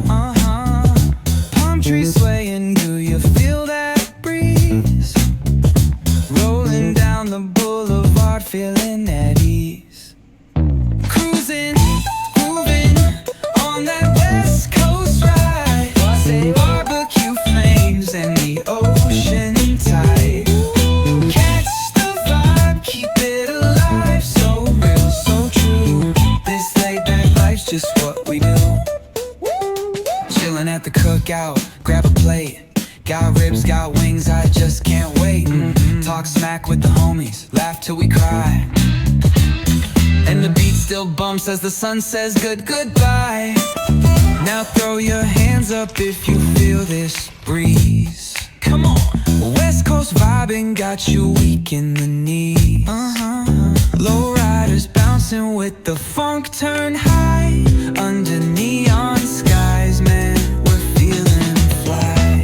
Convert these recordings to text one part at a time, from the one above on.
Palm trees swaying, do you feel that breeze? Rolling down the boulevard, feeling at ease. Cruising, moving on that west coast ride. Barbecue flames and the ocean tide. Catch the vibe, keep it alive. So real, so true. This laid back life's just what we do. Chilling at the cookout, grab a plate. Got ribs, got wings, I just can't wait. Talk smack with the homies, laugh till we cry. And the beat still bumps as the sun says goodbye. Now throw your hands up if you feel this breeze. Come on. West Coast vibing got you weak in the knees. Low riders bouncing with the funk turn high. Under neon skies, man, we're feeling fly.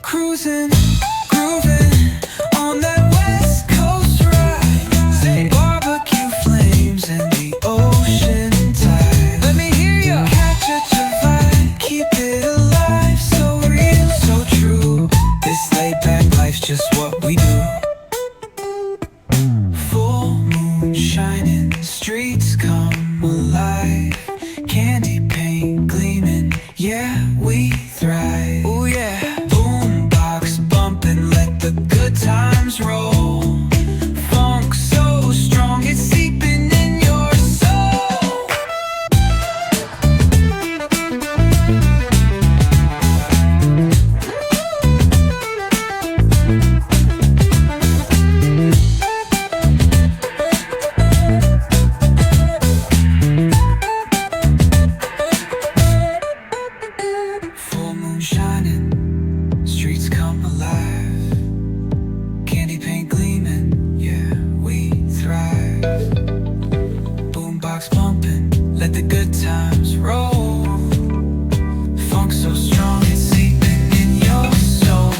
Cruising, grooving on that West Coast ride. Barbecue flames and the ocean tide. Let me hear ya. Catch your vibe, keep it alive. So real, so true. This laid back life's just what we do. Full moon shining, streets come alive. Candy paint gleaming, yeah, we thrive. Oh yeah. Boombox bumping, let the good times roll. Funk so strong, it's seeping in your soul. Full moon shining, streets come alive. Candy paint gleaming, yeah, we thrive. Boombox bumping, let the good times roll. Funk so strong, it's seeping in your soul.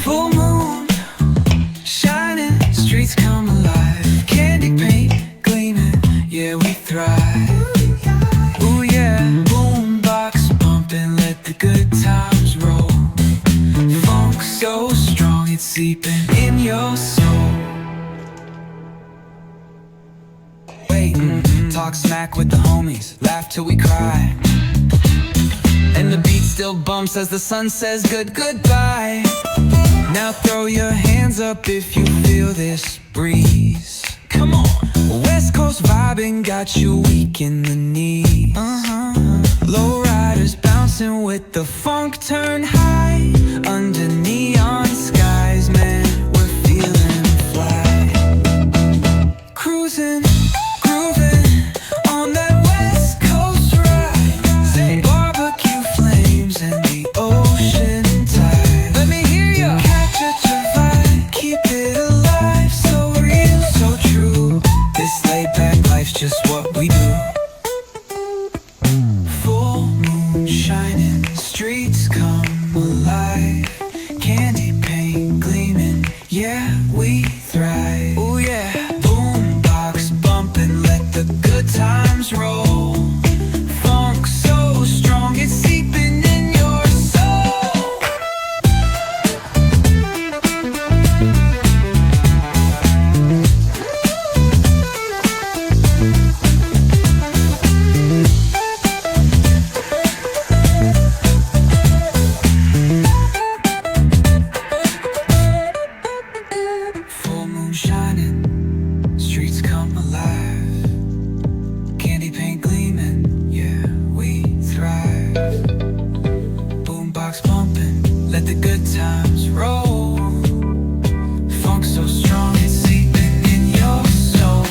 Full moon shining, streets come alive. Candy paint gleaming, yeah, we thrive. Ooh yeah, boombox pumping, let the good times roll. Funk so strong, it's seeping in your soul. Wait, talk smack with the homies, laugh till we cry. And the beat still bumps as the sun says goodbye. Now throw your hands up if you feel this breeze. Come on. West Coast vibing got you weak in the knees. Low riders bouncing with the funk turn high. Under neon skies, man, we're feeling fly. Cruising, grooving on that West Coast ride. Barbecue flames and the ocean tide. Let me hear ya. Catch your vibe, keep it alive. So real, so true. This laid back life's just what we do. Full moon shining, streets come alive. Candy paint gleaming, yeah, we thrive. Oh yeah. Boombox bumping, let the good times roll. Funk so strong, it's seeping in your soul. Full moon shining, streets come alive. Candy paint gleaming, yeah, we thrive. Boombox bumping, let the good times roll. Funk so strong, it's seeping in your soul.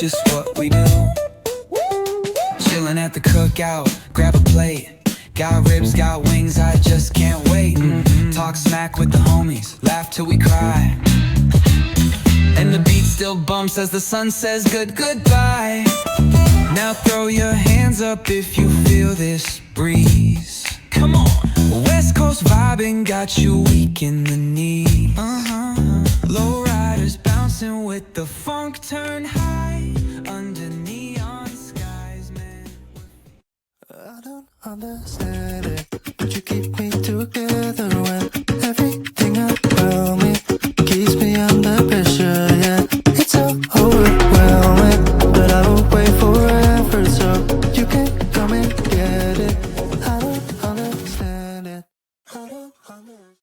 just what we do. Chilling at the cookout, grab a plate. Got ribs, got wings, I just can't wait. Talk smack with the homies, laugh till we cry. And the beat still bumps as the sun says goodbye. Now throw your hands up if you feel this breeze. Come on. West Coast vibing got you weak in the knees. Low riders bouncing with the funk turn high under neon skies, man. I don't understand it, but you keep me together when